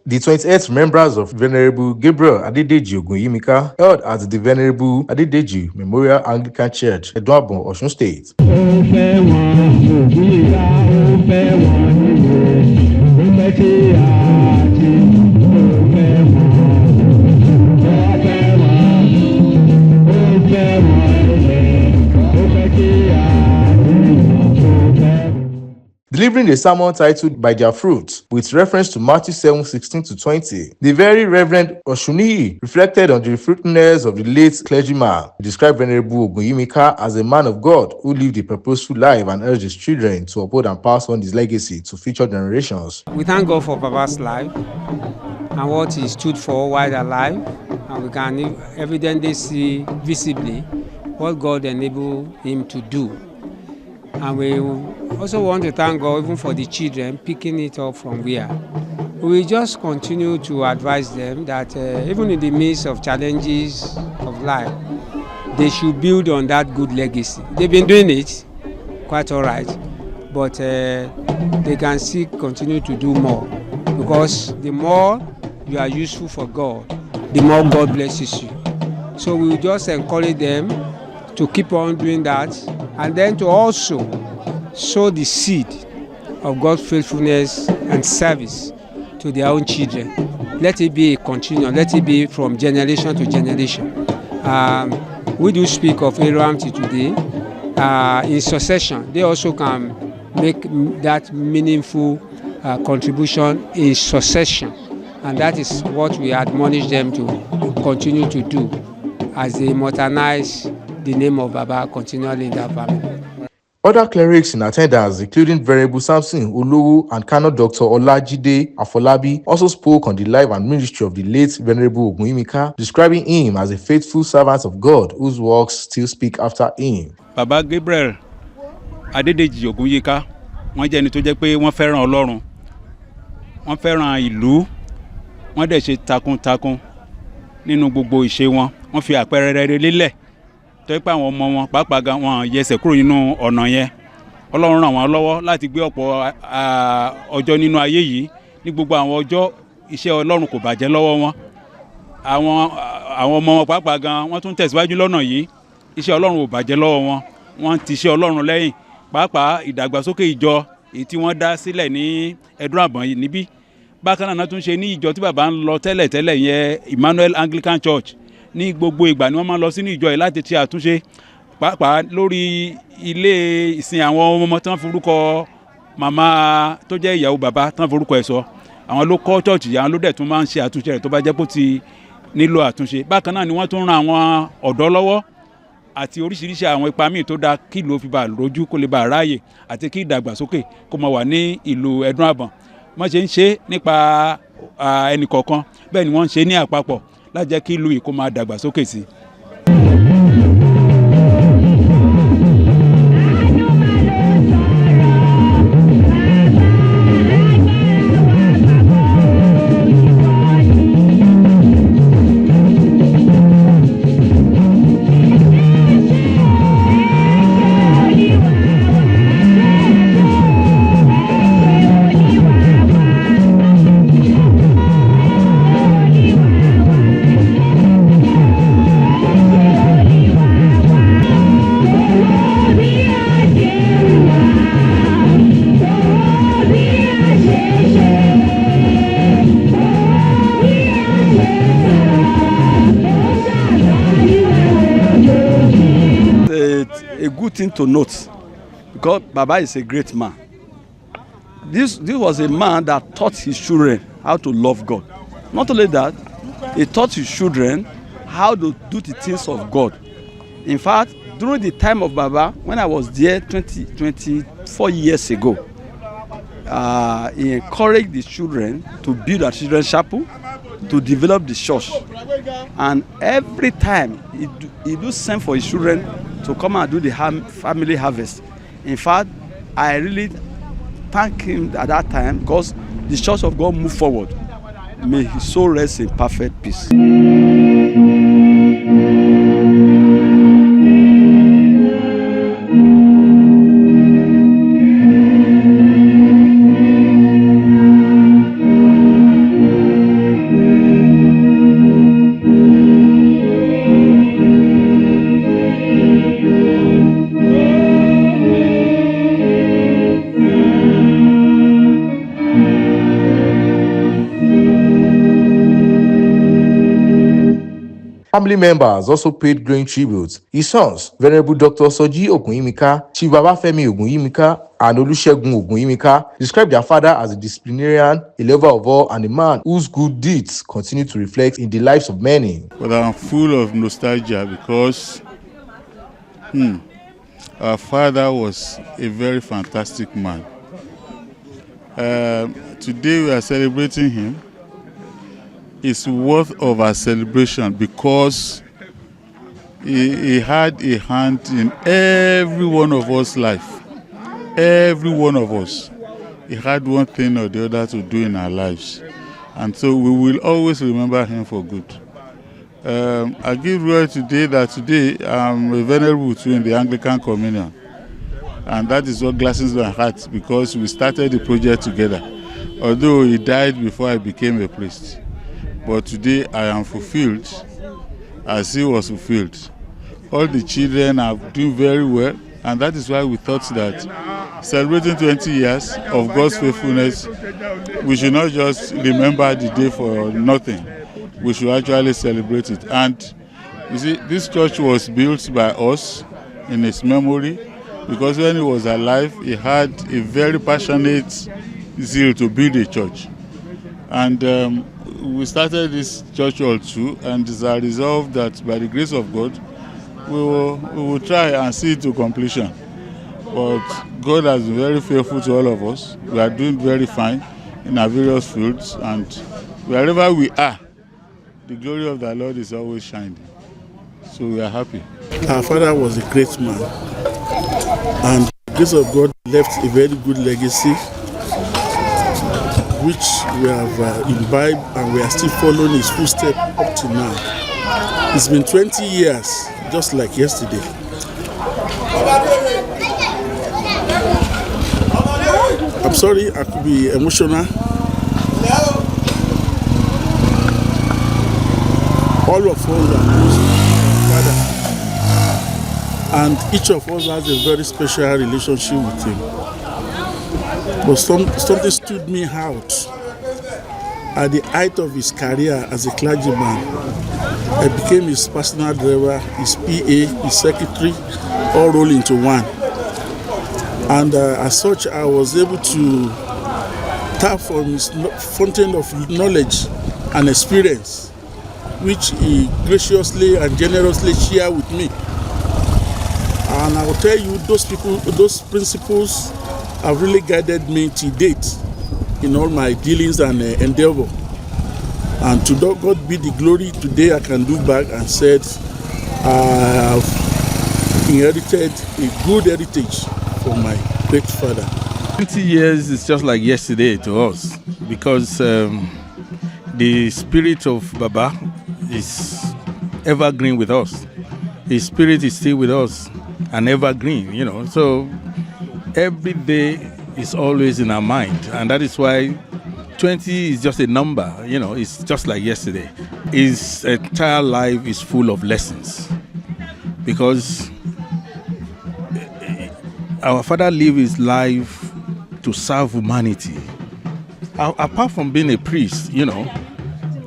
The 28th Remembrance of Venerable Gabriel Adedeji Ogunyimika held at the Venerable Adedeji Memorial Anglican Church, Edunabon, Osun State. Delivering a sermon titled By Their Fruits, with reference to Matthew 7:16-20, the Very Reverend Oshuniyi reflected on the fruitfulness of the late clergyman. He described Venerable Ogunyimika as a man of God who lived a purposeful life and urged his children to uphold and pass on his legacy to future generations. We thank God for Baba's life and what he stood for while alive, and we can evidently see visibly what God enabled him to do. And we also want to thank God even for the children picking it up from where. We just continue to advise them that even in the midst of challenges of life, they should build on that good legacy. They've been doing it quite all right, but they can still continue to do more, because the more you are useful for God, the more God blesses you. So we will just encourage them to keep on doing that, and then to also sow the seed of God's faithfulness and service to their own children. Let it be a continuum, let it be from generation to generation. We do speak of Abraham today in succession. They also can make that meaningful contribution in succession, and that is what we admonish them to continue to do as they modernize the name of Baba continually in that family. Other clerics in attendance, including Venerable Samson Olowo and Canon Dr. Olajide Afolabi, also spoke on the life and ministry of the late Venerable Ogunyimika, describing him as a faithful servant of God whose works still speak after him. Baba Gabriel Adedeji Ogunyimika, wọ́n jẹ́ ẹni tó jẹ́ pé wọ́n fẹ́ràn Ọlọ́run, wọ́n fẹ́ràn ìlú, wọ́n dẹ̀ ṣe takuntakun nínú gbogbo ìṣe wọn, wọ́n fi àpẹẹrẹ rere lélẹ̀. Tó yẹ pé àwọn ọmọ wọn pàápàá gan wọn yẹsẹ̀ kúrò nínú ọ̀nà yẹn. Ọlọ́run ràn wọ́n lọ́wọ́ láti gbé ọ̀pọ̀ ọjọ́ nínú ayé yìí. Ní gbogbo àwọn ọjọ́ iṣẹ́ Ọlọ́run kò bàjẹ́ lọ́wọ́ wọn. Àwọn ọmọ wọn pàápàá gan wọ́n tún tẹ̀síwájú lọ́nà yìí. Iṣẹ́ Ọlọ́run ò bàjẹ́ lọ́wọ́ wọn. Wọ́n ti iṣẹ́ Ọlọ́run lẹ́yìn. Pàápàá ìdàgbàsókè ìjọ èyí tí wọ́n dá sílẹ̀ ní Edunabon yìí níbí. Bákan náà tún ṣe ní ìjọ tí bàbá ń lọ tẹ́lẹ̀ yẹn Emmanuel Anglican Church. Ní gbogbo ìgbà ni wọ́n máa lọ sínú ìjọ yìí láti ṣe àtúnṣe pàápàá lórí ilé ìsìn àwọn ọmọ tán forúkọ màmá tó jẹ́ ìyàwó bàbá tán forúkọ ẹ̀ sọ. Àwọn ló kọ́ chọ́ọ̀chì àwọn ló dẹ̀ tún máa ń ṣe àtúnṣe rẹ̀ tó bá jẹ́ pé ó ti nílò àtúnṣe. Bákan náà ni wọ́n tún ran àwọn ọ̀dọ́ lọ́wọ́ àti oríṣiríṣi àwọn ipa míì tó dáa kí ìlú fi bá lójú kó lè bá ráàyè àti kí ìdàgbàsókè kó máa wà ní ìlú Edunabon. Wọ́n ṣe ń ṣe nípa ẹnì kọ̀ọ̀kan bẹ́ẹ̀ ni wọ́n ń ṣe ní àpapọ̀ láti jẹ́ kí ìlú yìí kó máa dàgbàsókè sí. A good thing to note, because Baba is a great man. This was a man that taught his children how to love God. Not only that, he taught his children how to do the things of God. In fact, during the time of Baba, when I was there 24 years ago, he encouraged the children to build a children's chapel, to develop the church. And every time he do send for his children to come and do the family harvest. In fact, I really thank him at that time because the church of God moved forward. May his soul rest in perfect peace. Family members also paid glowing tribute. His sons, Venerable Dr. Adedeji Ogunyimika, Chief Babafemi Ogunyimika, and Olusegun Ogunyimika, described their father as a disciplinarian, a lover of all, and a man whose good deeds continue to reflect in the lives of many. But I'm full of nostalgia because our father was a very fantastic man. Today we are celebrating him. It's worth of our celebration because he had a hand in every one of us' life. Every one of us. He had one thing or the other to do in our lives. And so we will always remember him for good. I give word today that today I'm a venerable too in the Anglican Communion. And that is what glassens my heart because we started the project together. Although he died before I became a priest. But today I am fulfilled as he was fulfilled. All the children are doing very well, and that is why we thought that celebrating 20 years of God's faithfulness, we should not just remember the day for nothing. We should actually celebrate it. And you see, this church was built by us in his memory because when he was alive, he had a very passionate zeal to build a church. And we started this church hall too, and it's a resolve that by the grace of God, we will try and see it to completion. But God has been very faithful to all of us. We are doing very fine in our various fields, and wherever we are, the glory of the Lord is always shining. So we are happy. Our father was a great man, and the grace of God left a very good legacy, which we have imbibed, and we are still following his footsteps up to now. It's been 20 years, just like yesterday. I'm sorry, I could be emotional. All of us are close to our father, and each of us has a very special relationship with him. But something stood me out. At the height of his career as a clergyman, I became his personal driver, his PA, his secretary, all rolled into one. And as such, I was able to tap from his fountain of knowledge and experience, which he graciously and generously shared with me. And I will tell you, those principles have really guided me to date in all my dealings and endeavor. And to God be the glory. Today I can look back and said I have inherited a good heritage from my great father. 20 years is just like yesterday to us because the spirit of Baba is evergreen with us. His spirit is still with us and evergreen, you know. So every day is always in our mind, and that is why 20 is just a number, you know. It's just like yesterday. His entire life is full of lessons because our father lived his life to serve humanity. Apart from being a priest, you know,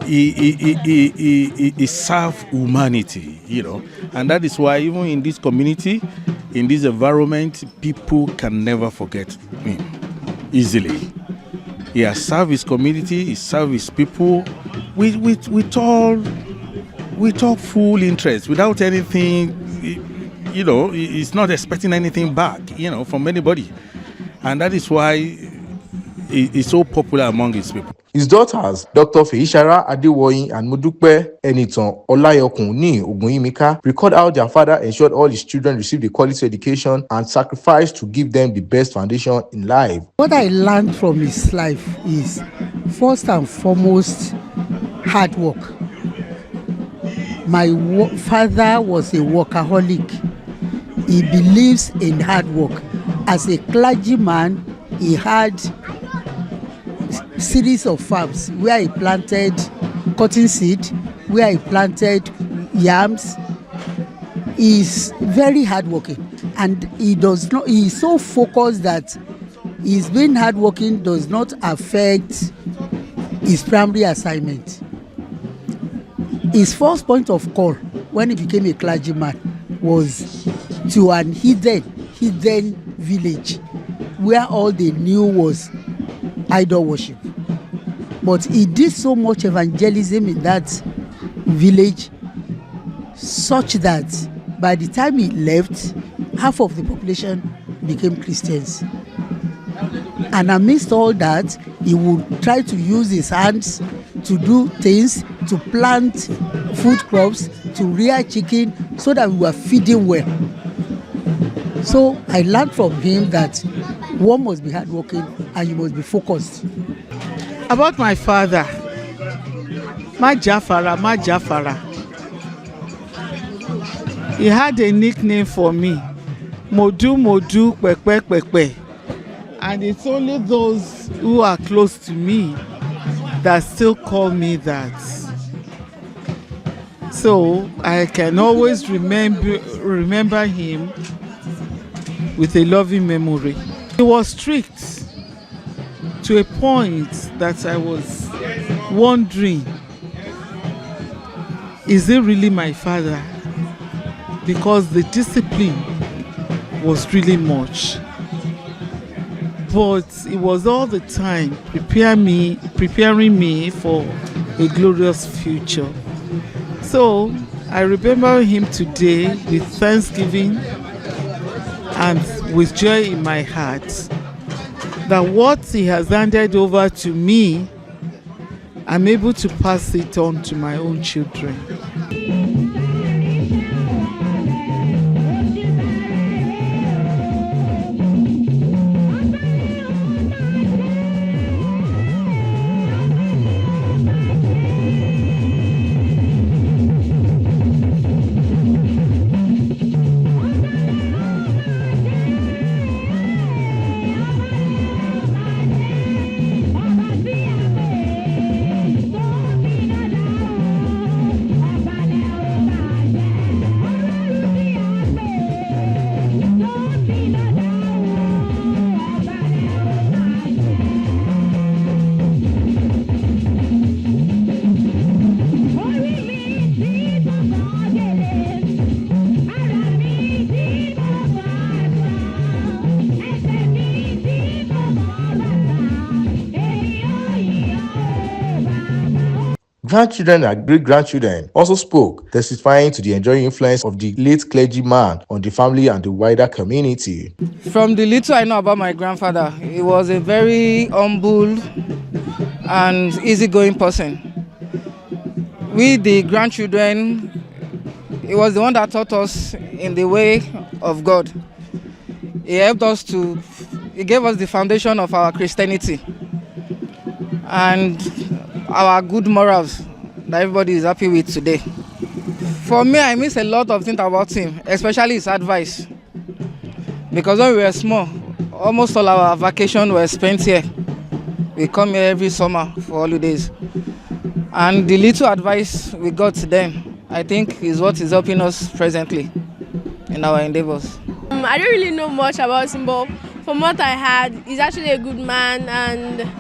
he served humanity, you know, and that is why even in this community, in this environment, people can never forget him easily. He has served his community, he served his people with all full interest, without anything, you know. He's not expecting anything back, you know, from anybody, and that is why he's so popular among his people. His daughters, Dr. Feishara Adewoyin and Modupe Enitan Olayokunni Ogunyimika, record how their father ensured all his children received a quality education and sacrificed to give them the best foundation in life. What I learned from his life is, first and foremost, hard work. My father was a workaholic. He believes in hard work. As a clergyman, he had series of farms where he planted cotton seed, where he planted yams. He's very hardworking, and he is so focused that his being hardworking does not affect his primary assignment. His first point of call when he became a clergyman was to an hidden village where all they knew was idol worship. But he did so much evangelism in that village such that by the time he left, half of the population became Christians. And amidst all that, he would try to use his hands to do things, to plant food crops, to rear chicken, so that we were feeding well. So I learned from him that one must be hardworking and you must be focused. About my father, Majafara. He had a nickname for me, Modu, Pepe. And it's only those who are close to me that still call me that. So I can always remember him with a loving memory. He was strict to a point that I was wondering, is he really my father? Because the discipline was really much. But it was all the time preparing me for a glorious future. So I remember him today with thanksgiving and with joy in my heart that what he has handed over to me, I'm able to pass it on to my own children. Grandchildren and great-grandchildren also spoke, testifying to the enduring influence of the late clergyman on the family and the wider community. From the little I know about my grandfather, he was a very humble and easygoing person. We, the grandchildren, he was the one that taught us in the way of God. He helped us he gave us the foundation of our Christianity and our good morals that everybody is happy with today. For me, I miss a lot of things about him, especially his advice. Because when we were small, almost all our vacations were spent here. We come here every summer for holidays. And the little advice we got then, I think, is what is helping us presently in our endeavors. I don't really know much about him, but from what I heard, he's actually a good man and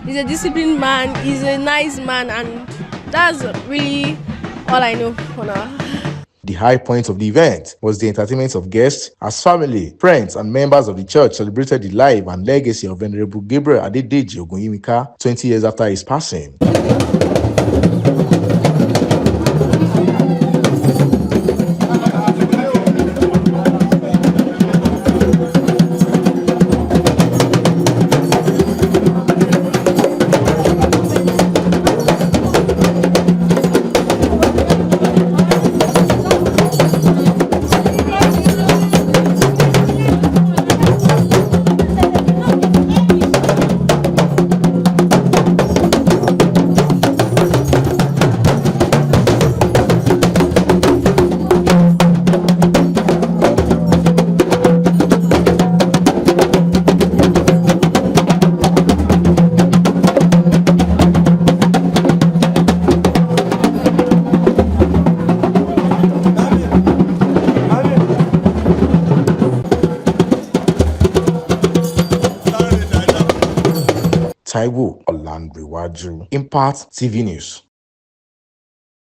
he's a disciplined man, he's a nice man, and that's really all I know for now. The high point of the event was the entertainment of guests as family, friends, and members of the church celebrated the life and legacy of Venerable Gabriel Adedeji Ogunyimika 20 years after his passing. Taiwo Olanrewaju, Impact TV News.